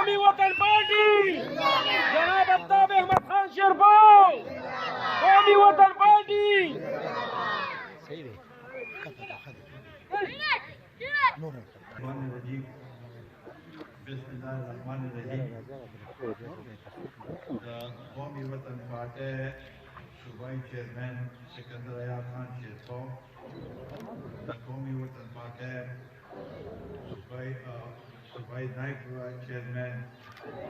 قومی وطن پارٹی جناب آفتاب احمد خان شیرپاؤ قومی وطن پارٹی بسم الله الرحمن الرحیم قومی وطن پارٹی صوبائی چیئرمین سکندر ایاز خان شیرپاؤ قومی وطن پارٹی صوبائی نائب چیئرمین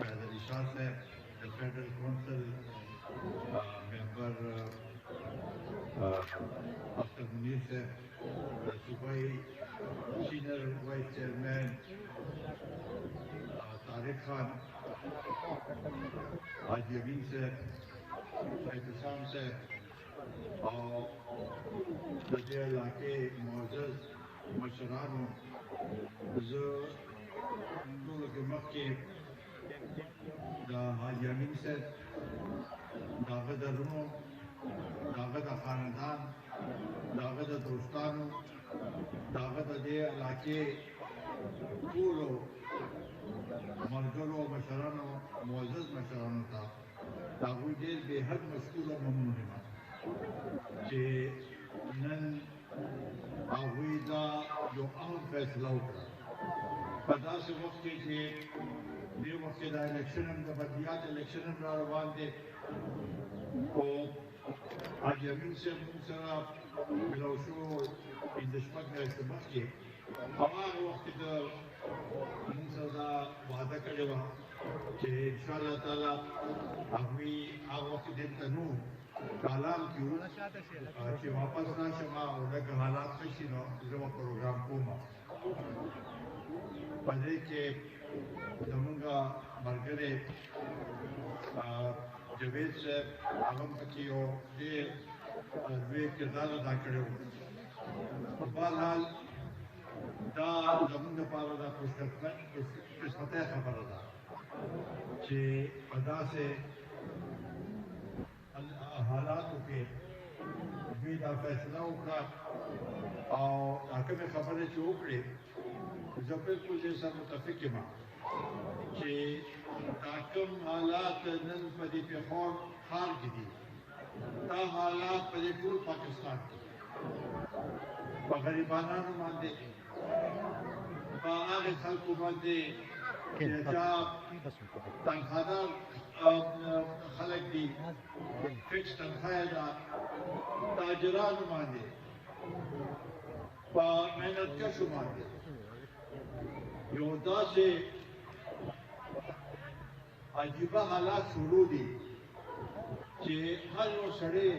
علی شاہ صاحب فیڈرل کونسل ممبر افطر منیر صاحب صوبائی senior vice chairman Tariq Khan حاجی امین صاحب احتسام صاحب اور دجے علاقے معزز مشرانو ټولو کې مخکې د حاجي امین صاحب د هغه د رونو د هغه د خاندان د هغه د دوستانو د هغه د دې علاقې ټولو ملګرو مشرانو معزز مشرانو ته د هغوی ډېر بېحد مشکور او ممنون یم چې نن هغوی دا یو اهم فیصله وکړه په داسې وخت کې چې دې وخت کې دا الیکشن هم د بدلیات الیکشن هم را روان دی خو حاجي امین صاحب موږ سره ملو شو پنځه شپږ میاشتې مخکې هغه وخت کې د موږ سره دا وعده کړې وه چې انشاءالله تعالی هغوی هغه وخت دلته نو کالام کې وو چې واپس راشم او لږ حالات ښه شي نو زه به پروګرام کوم په دې کې زمونږ ملګری جاوید صاحب هغه هم پکې یو ډېر لوی کردار ادا کړی و په بهرحال دا زمونږ لپاره دا خوشقسمتۍ خبره ده چې په داسې حالاتو کې دوی دا فیصله وکړه او دا کومې خبرې چې وکړې زه بالکل دې سره متفق یم چې دا کوم حالات نن په دې پېښور ښار کې دي دا حالات په دې ټول پاکستان کې په غریبانانو باندې په هغې خلکو باندې چې چا تنخوادار خلک دي فکس تنخواه یې ده تاجرانو باندې په محنتکشو باندې یو داسې عجیبه حالات شروع دي چې هر یو سړی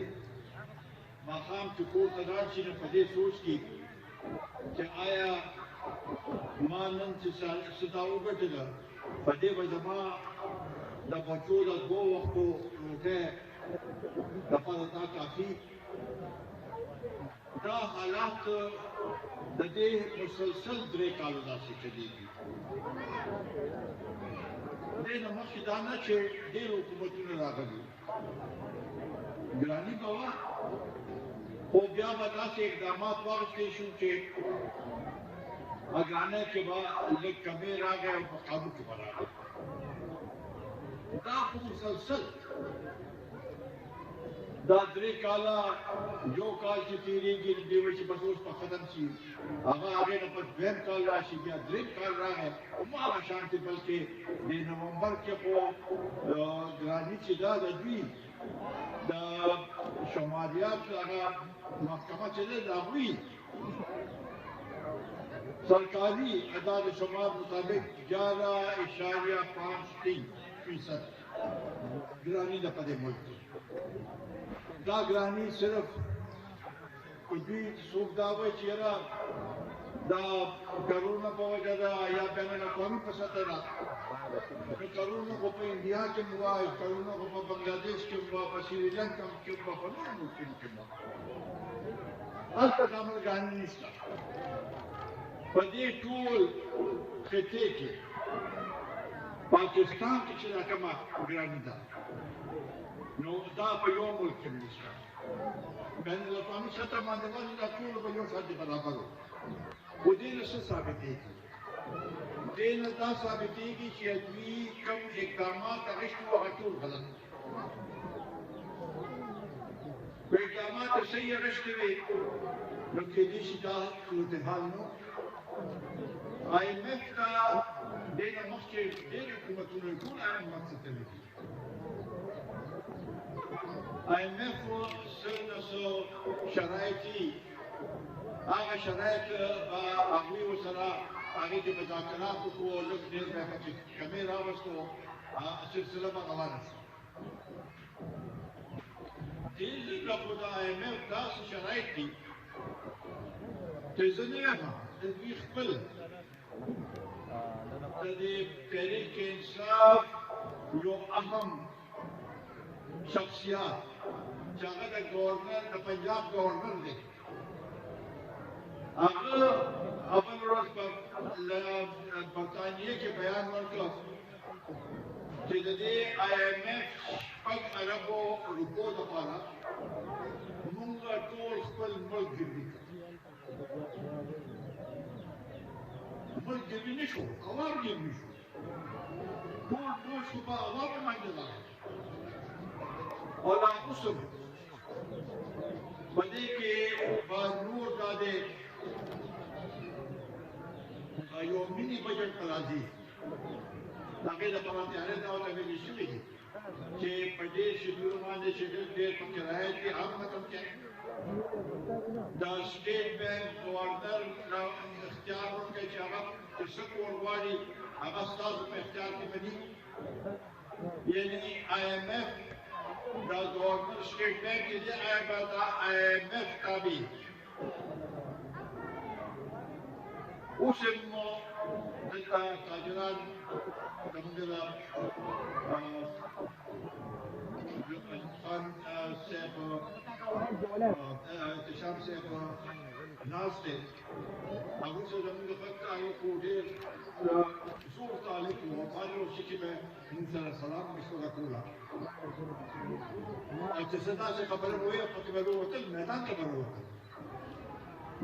ماښام چې کور ته لاړ شي نو په دې سوچ کې چې آیا ما نن چې څه دا وګټله په دې به زما د بچو د دوه وختو روټۍ دپاره دا کافي دا حالات د دې مسلسل 3 کاله داسې چلېږي دې نه مخکې دا نه چې ډېر حکومتونه راغلي ګراني به وه خو بیا به داسې اقدامات واخیستلی شو چې اګرانۍ کې به لږ کمې راغی او په قابو کې به راغی دا خو مسلسل دا 3 کاله یو کال چې تېرېږي دې وایي چې بس اوس به ختم شي هغه هغې نه پس 2م کال راشي بیا 3م کال راغی هماغه شانتې بلکې د نومبر کې خو ګراني چې دا د دوی د شمالیات هغه محکمه چې دی د هغوی سرکاری اعداد شمار مطابق 11.53% ګراني ده په دې ملک کې دا ګراني صرف که دوی څوک دا وایي چې یاره دا کرونا په وجه ده یا بین الاقوامي په سطح ده نو کرونا خو په انډیا کې هم وه کرونا خو په بنګلادیش کې هم وه په سریلنکا کې هم وه په نورو ملکونو کې هم وه هلته دا ملګراني نشته په دې ټول خطې کې پاکستان کې چې دا کومه ګراني ده نو دا په یو ملک کې نشته بین الاقوامي سطح باندې دا ټول به یو شان دي برابر وو خو دې نه څه ثابتېږي دې نه دا ثابتېږي چې دوی کوم اقدامات اخیستي وو هغه ټول غلط و اقدامات صحیح اخیستي وي نو کېدای شي دا صورتحال نه IMF ته دې نه مخکې ډېر حکومتونه ټول IMF څه کوي IMF څه شرایط دي هغه شرایط هغوی ورسره هغې کې مذاکرات وکړو لږ ډېر بیا چې کمې راوستو سلسله به روانه شوه دې ځکه خو د IMF داسې شرایط دي چې زه نه یم د دوی خپل د دې تحریک انصاف یو اهم شخصیات چې هغه د ګورنر د پنجاب ګورنر دی هغه اول ورځ په برطانیې کې بیان ورکړ چې د دې IMF شپږ اربو روپو دپاره موږ ټول خپل ملک ګرځي ملک ګرځي نه شو عوام ګرځي شو ټول ټول شو په عوامو باندې راغی او لا اوسم په دې کې به نور دا دی یو مینی بجټ راځي د هغې لپاره تیاری دا ورته ویلې شوي دي چې په دې شیډیول باندې چې ډېر پکې رعایت دي هغه ختم کړي د سټیټ بینک ګورنر اختیار ورکړي چې هغه چې څه کول غواړي هغه ستاسو په اختیار کې به دي یعنې IMF دا ګورنر سټیټ بینک چې دی هغه به د IMF تابع اوس هم دلته تاجران زموږ د خان صاحب احتشام صاحب ناست دی هغوی سره زموږ د خط تعلق و ډېر زور تعلق و هر یو شي کې به موږ سره سلام مشوره کوله او چې څه داسې خبره به وي پکې به ووتل میدان ته به راوتل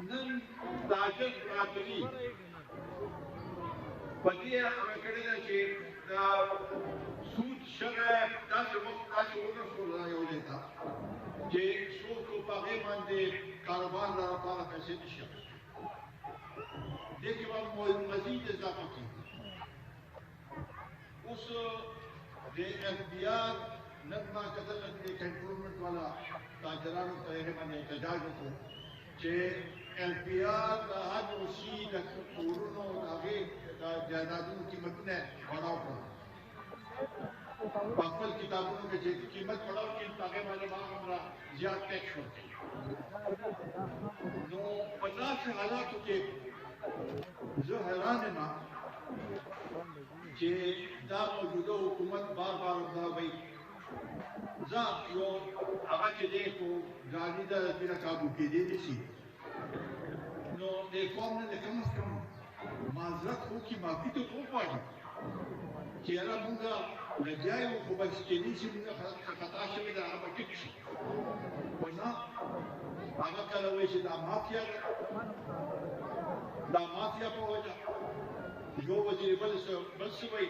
نن تاجر برادري په دې هغه کړې ده چې دا سود شرع داسې وخت داسې ونرسوله یو ځای ته چې څوک په هغې باندې کاروبار لپاره پیسې نه شي دې کې به مزید اضافه کېږي اوس د FBR نن ما کتل د کنټرولمنټ والا تاجرانو په هغې باندې احتجاج وکړو چې FBR د هر یو شي د کورونو د هغې د جایدادونو قیمتونه بړاو کړل په خپل کتابونو کې چې قیمت بړاو کړي په هغې باندې به هغومره زیات ټیکس ورکړي نو په داسې حالاتو کې زه حیران یم چې دا موجوده حکومت بار بار دا وایي زه یو هغه چې دی خو ګاډي ده بېله کابو کېدی نه شي نو د قوم نه د کم از کم معذرت وکړي معافي ته وغواړي چې یاره مونږ لګیا یو خو بس کېدای شي مونږ خطا شوې ده هغه به ټیک شي خو نه هغه کله وایي چې دا مافیا ده دا مافیا په وجه یو وزیر بل څه وایي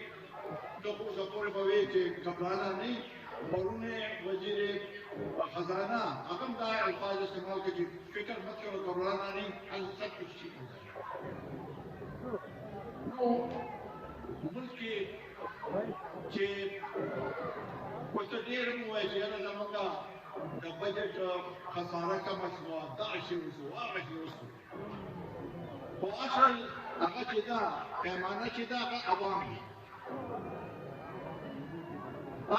ته خو اوسه پورې به وایي چې قبرانه نه پرون وزیر خزانہ هغه هم دا الفاظ استعمال کړي چې فکر مت کرو قبرانه نہیں ان سب کچھ ٹھیک ہو جائے نو ملک کې چې کوڅه ډېر مو وایي چې یاره زموږ د بجټ خساره کمه شوه دغه شی وشو هغه شی وشو خو اصل هغه چې ده پیمانه چې ده هغه عوام دي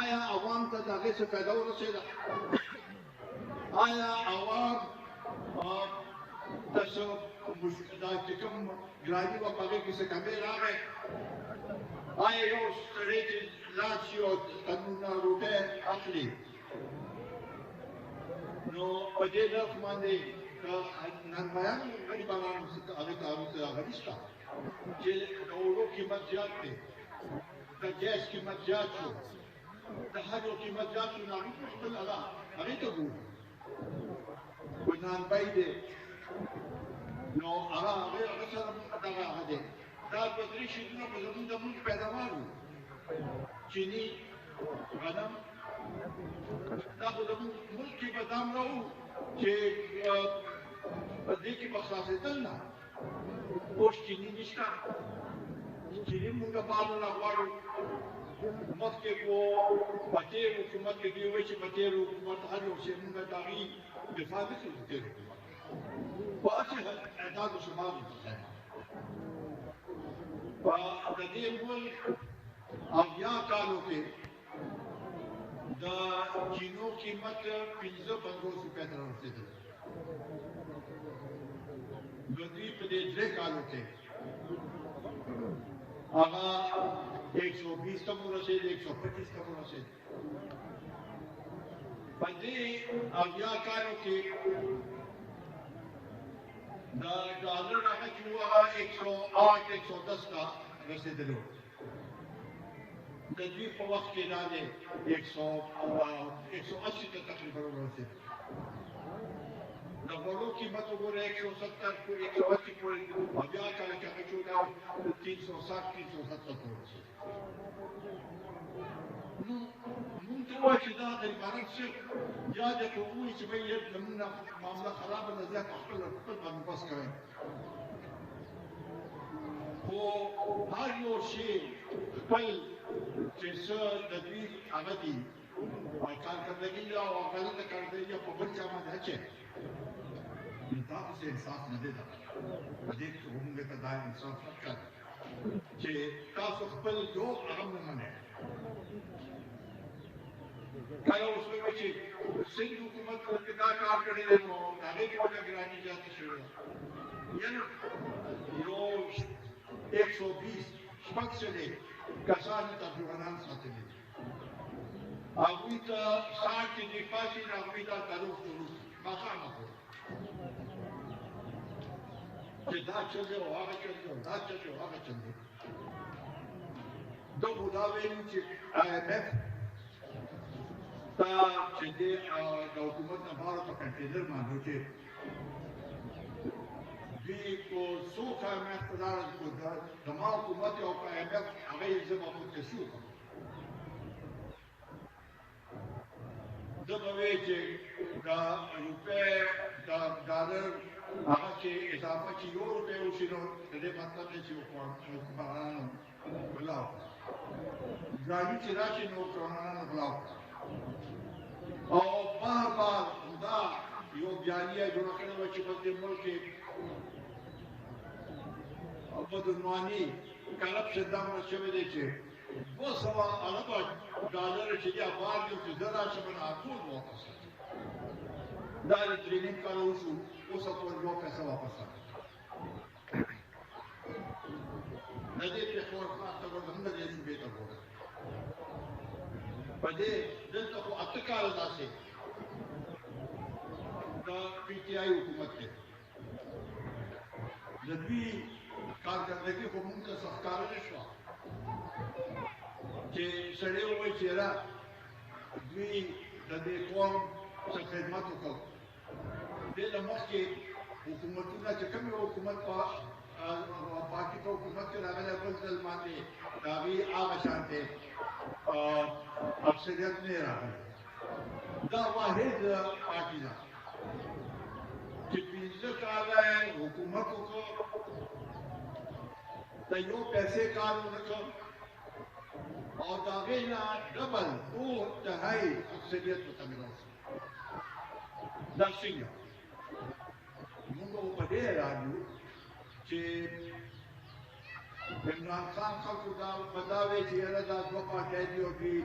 آیا عوام ته د هغې څه فایده ورسېده آیا عوام ته څه دا چې کوم ګراني وه په هغې کې څه کمې راغی آیا یو سړی چې لاړ شي او تنور نه روټۍ اخلي نو په دې نرخ باندې نرمایانو غریبانو هغې ته هغه نشته چې د اوړو قیمت زیات دی د ګیس قیمت زیات شو د هر یو قیمت زیات شو نو هغوی خپل هغې ته ګوري نانبی دی نو هغه سره دغه هغه دی دا بدري شیدونه په زموږ د ملک پیداوار وو چینی غنم دا خو زموږ ملک کې به دام نه وو چې په دې کې به خلاصېدل نه اوس چینی نشته چینی موږ پالو نه غواړو مخکې په تېر حکومت کې دوی وایي چې په تېر حکومت هر یو شی موږ د هغې دفاع نه کوو د تېر حکومت په هسې اعداد و شمار په د دې ملک اویا کالو کې د چینو قیمت 55 روپۍ ته رسېدلی د دوی په دې 3 کالو کې هغه 120 ته ورسېد 125 ته ورسېد په دې اویا کالو کې د ډالر هغه چې وو هغه 108 110 ته رسېدلی و د دوی په وخت کې دا دی 180 ته تقریبا ورسېد د غوړو قیمت وګوره 170 180 پورې او بیا کله چې هغه شو دا 360 370 ته ورسېد نو مونږ ته وایي چې دا د عبارت صرف یا د وایي چې به یې زموږ معامله خرابه ده زه خپل باندې بس کوئ خو هر یو شی خپل چې څه د دوی هغه دي او کارکردګي او غلطه کارکردګي په بل چا باندې اچي دا څه انصاف نه دی دا په دې کې موږ ته دا انصاف ورکړ چې تاسو خپل یو هغه ومنئ کله اوس وایي چې سند حکومت ورته دا کار کړی دی نو هغې کې ورته ګراني زیاته شوې یعنې یو 120 شپږ سلې کسانو ترجمانان ساتلي هغوی ته ساړ چې دې پاسي نو هغوی ته تعلق وروسته ماښام وکړو چې دا چل دی او هغه چل دی او دا چل دی او هغه چل دی ده خو دا ویلي چې IMF ته چې دی د حکومت نه بهر په کنټینر باندې چې دوی په څو کارونه اقتدار زما حکومت او په IMF هغه یې زه به متکسي وکړم ده به وایي چې د روپۍ د ډالر هغه چې اضافه چې 1 روپۍ وشي نو د دې مطلب دی چې حکمرانانو غلا وکړه ګراني چې راشي نو حکمرانانو غلا وکړه او بار بار دا یو بیانیه جوړه کړې وه چې په دې ملک کې بدعنواني کرپشن دومره شوی دی چې 200 اربه ډالر چې دی افغان دي چې زه راشم نو ټول واپس دا د ټریننګ کار وشو اوس پورې یو پیسه واپس راغله د دې پېښور ښار ته ورغلم د دې صوبې ته ورغلم په دې دلته خو 8 کاله داسې د PTI حکومت دی د دوی کارکردګي خو موږ ته څه ښکاره نه شوه چې سړی ووایي چې یاره دوی د دې قوم څه خدمت وکړ دې له مخکې حکومتونه چې کوم یو حکومت په پاکي په حکومت کې راغلی بل ځل باندې د هغې هغه شانتې اکثریت نه یې راغلی دا واحد پارټي ده چې 15 کاله حکومت وکړ د یو پیسې کار ونه کړ او د هغې نه ډبل 2/3 اکثریت ورته میراث دا څنګه موږ په دې حیران یو چې عمران خان خلکو دا دا وایي چې یاره دا 2 پارټۍ دي او دوی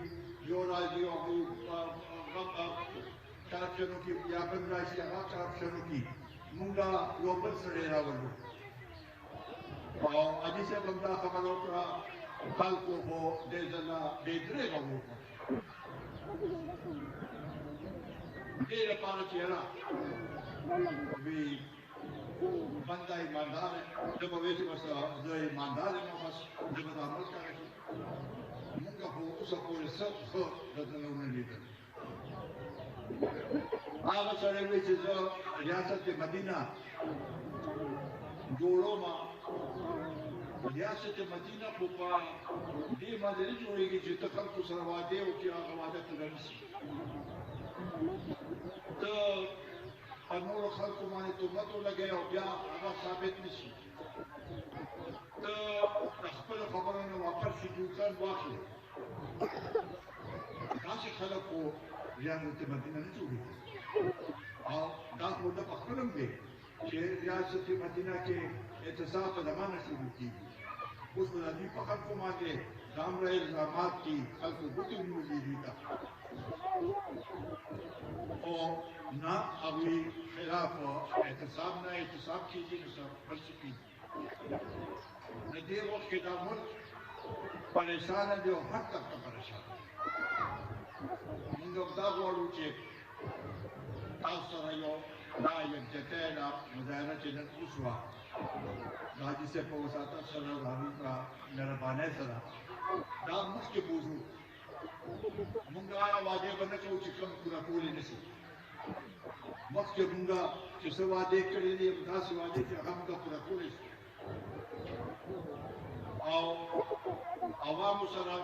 یو راځي او کرپشن وکړي یا بل راشي هغه کرپشن وکړي موږ یو بل سړی راولو او حاجي صاحب هم دا خبره وکړه خلکو خو دې ځله بې درېغه وکړه دې لپاره چې یاره وی بنده ایماندار ہے جب ویسے بس جو ایماندار ہے بس جب عمل کر رہے موږ خو اوسه پورې سخت ښه بدلونه ونه لیدل هغه سړی وایي چې زه ریاست مدینه جوړوم ریاست مدینه خو په دې باندې نه جوړېږي چې ته خلکو سره وعدې وکړې هغه وعده ته رانیسي ته په نورو خلکو باندې تهمت ولګوې او بیا هغه ثابت نه شي ته د خپلو خبرو نه واپس شي دوکان واخلې داسې خلک خو ریاست مدینه نه جوړېږي او دا خو د په خپل هم دی چې ریاست مدینه کې اعتصاب په زمانه شروع کېږي اوس به د دوی په خلکو باندې ځانګړي الزامات دي خلکو ګوتې ونیولې دي ته او نه هغوی خلاف اعتصاب نه اعتصاب کېږي نو څه بل څه کېږي د دې وخت کې دا ملک پریشانه دی او هر طرف ته پریشان دی موږ دا غواړو چې تاسو سره یو دا یکجهتۍ دا مظاهره چې نن وشوه د حاجي صاحب په وساطت سره د هغوی په مهربانۍ سره دا مخکې بوځو موږ هغه وعدې به نه کوو چې کوم پوره کولی نه شي مخکې موږ چې څه وعدې کړې دي داسې وعدې چې هغه موږ پوره کولی شو او عوامو سره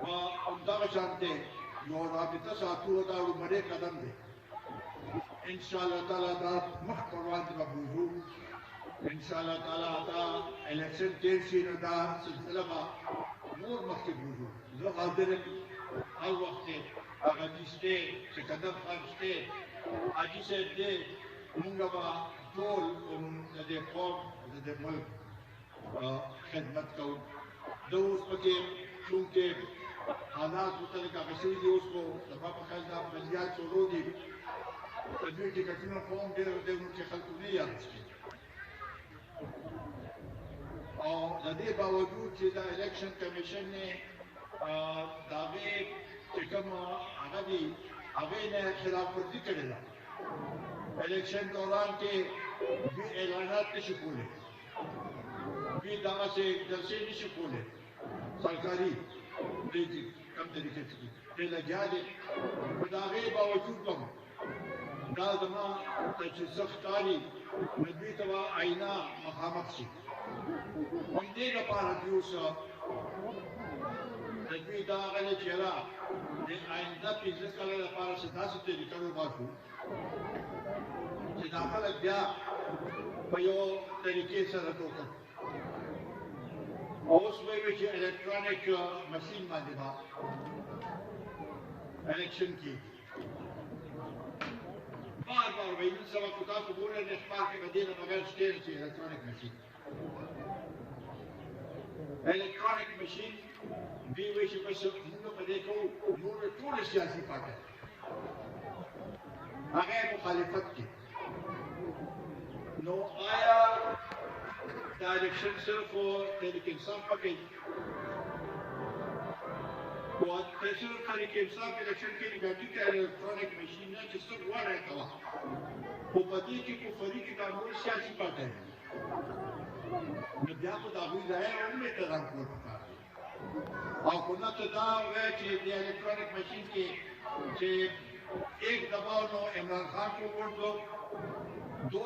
به همدغه شانتې یو رابطه ساتو دا لومړی قدم دی انشاءالله تعالی دا مخ پر وړاندې به بوځو انشاءالله تعالی دا الیکشن تیر شي نو دا سلسله به نور مخکې بوځو زه حاضر یم هر وخت دی هغه دي شته چې قدم خان شته حاجي صاحب دی موږ به ټول د دې قوم د دې ملک خدمت کوو زه اوس پکې چونکې حالات متعلق هغه شوي دي اوس خو زما په خیال دا بندیان شروع دي د دوی ټکټونه خو هم ډېر دی نو چې خلکو نه یاد شي او د دې باوجود چې دا الیکشن کمیشن نه د هغې چې کوم هغه دي هغې نه خلاف ورزي کړې ده الیکشن دوران کې دوی اعلانات نشي کولی دوی دغسې جلسې نشي کولی سرکاري کم طریقې څخه پرې لګیا دي خو د هغې باوجود هم دا زما ته چې څه ښکاري نو دوی ته به آینه مخامخ شي همدې لپاره دوی اوس د دوی دا هغه دی چې یاره د آینده 15 کاله لپاره څه داسې طریقه وباسو چې دا خلک بیا په یو طریقې سره ټوکه اوس به وي چې الکترونیک ماشین باندې به الیکشن کېږي بار به نن سبا که تاسو ګورئ د اخبار کې به دې نه بغیر شته چې الکترونیک ماشین الکترونیک ماشین دوی وایي چې بس موږ په دې کوو نور ټولې سیاسي پارټۍ هغه مخالفت کوي نو آیا دا الیکشن صرف تحریک انصاف پکې و صرف تحریک انصاف الیکشن کې نګاتي کې الکترونیک ماشین نه چې څه غواړي کوه خو په دې کې کو فریق دا نور سیاسي پارټۍ نو بیا خو د هغوی رایه هم احترام کول پکار دی او خو نه ته دا وایه چې د الکترونیک ماشین کې چې ایک دباؤ نو عمران خان کو ووٹ دو 2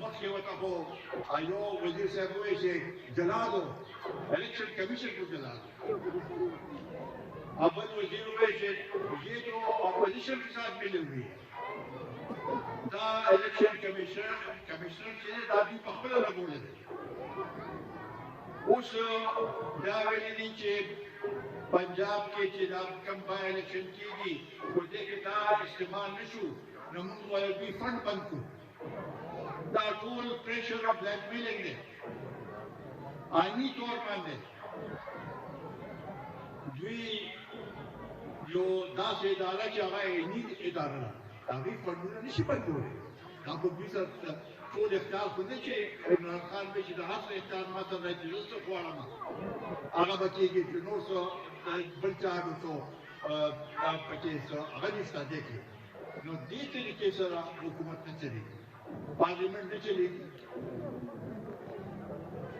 مخکې ورته خو یو وزیر صاحب وایي چې جلا دو الیکشن کمیشن کو جلا دو اول وزیر وایي چې یہ جو اپوزیشن کے ساتھ ملے ہوئی ہے دا الیکشن کمیشن چې دا دوی په خپله لګولی دی اوس دا ویلي دي چې پنجاب کې چې دا کوم بای الیکشن کېږي خو دې کې دا استعمال نه شو نو موږ باید دوی فنډ بند کړو دا ټول پریشر او بلیک میلینګ دی آئینی طور باندې دوی یو داسې اداره چې هغه آئیني اداره ده هغوی فنډونه نشي بندولی دا خو دوی سره ټول اختیار خو نه چې عمران خان به چې د هر څه اختیار ما ته راځي زه څه غواړم هغه به کېږي چې نور څه بل چا تو پکې هغه استاده کې نو دې طریقې سره حکومت نه چلېږي پارلیمنټ نه چلېږي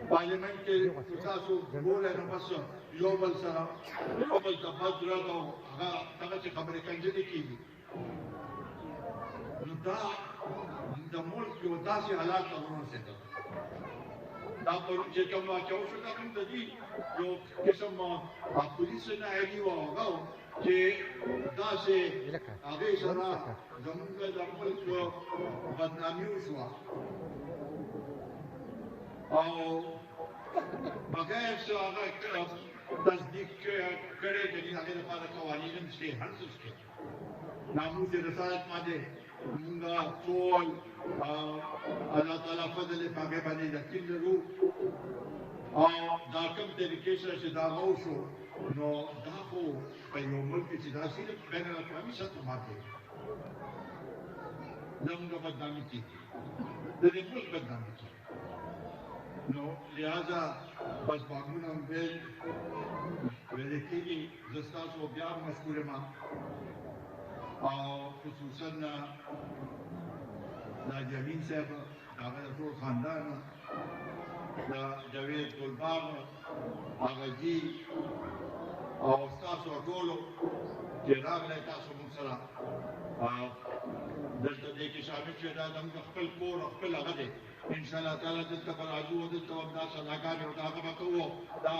پارلیمنټ کې تاسو ګورئ نو بس یو بل سره یو بل ته بد رد او هغه چې خبرې کنځلې کېږي نو دا د ملک یو داسې حالات ته ورسېدل دا پرون چې کوم واقع وشو دا هم د دې یو قسم پولیس نه عادي و هغه چې داسې هغې سره زموږ د ملک بدنامي وشوه او بغیر څه هغه تصدیق کړی د دې هغې لپاره قوانین هم شته هر څه شته ناموس رسالت باندې موږ ټول الله تعالی فضل یې په هغې باندې یقین لرو او دا کوم طریقې سره چې دا وشو نو دا خو په یو ملک کې چې دا صرف بین الاقوامي سطح باندې زموږ بدنامي کېږي د دې ملک بدنامي کېږي نو لہذا بس باغونه هم ویلې کېږي زه ستاسو بیا مشکور یم او خصوصا دا جمیل صاحب هغه د ټول خاندان د جاوید ګلباغ هغه جي او ستاسو ټولو چې راغلی تاسو موږ سره دلته دې کې شامل شوي دا زموږ خپل کور او خپل هغه دی انشاءالله تعالی دلته به راځو او دلته هم دا سلاګانې او دا هغه به کوو دا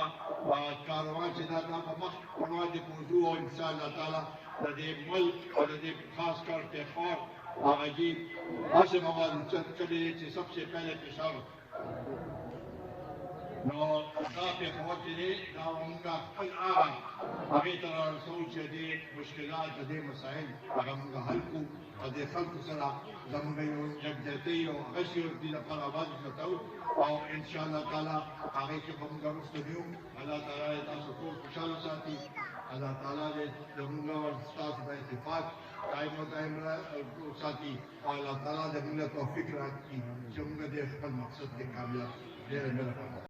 کاروان چې دا به مخ وړاندې موضوع او انشاءالله تعالی د دې ملک او د دې خاص کر تخار هغه جي هسې مواد کړي چې سبسې پهلے پېښور نو دا پېښور چې دی دا موږ خپل هغې ته رارسوو چې دې مشکلات د دې مسایل هغه موږ حل کړو او دې خلکو سره زموږ یو یکجهتۍ او هغه شی دې لپاره آواز وکړو او انشاءالله تعالی هغې کې به موږ وروسته بیا الله تعالی تاسو ټول خوشحاله ساتي الله تعالی دې زموږ او ستاسو په اتفاق قائم و دائم ساتي او الله تعالی دې موږ ته توفیق راکړي چې موږ دې خپل مقصد کې کامیاب ډېره مهرباني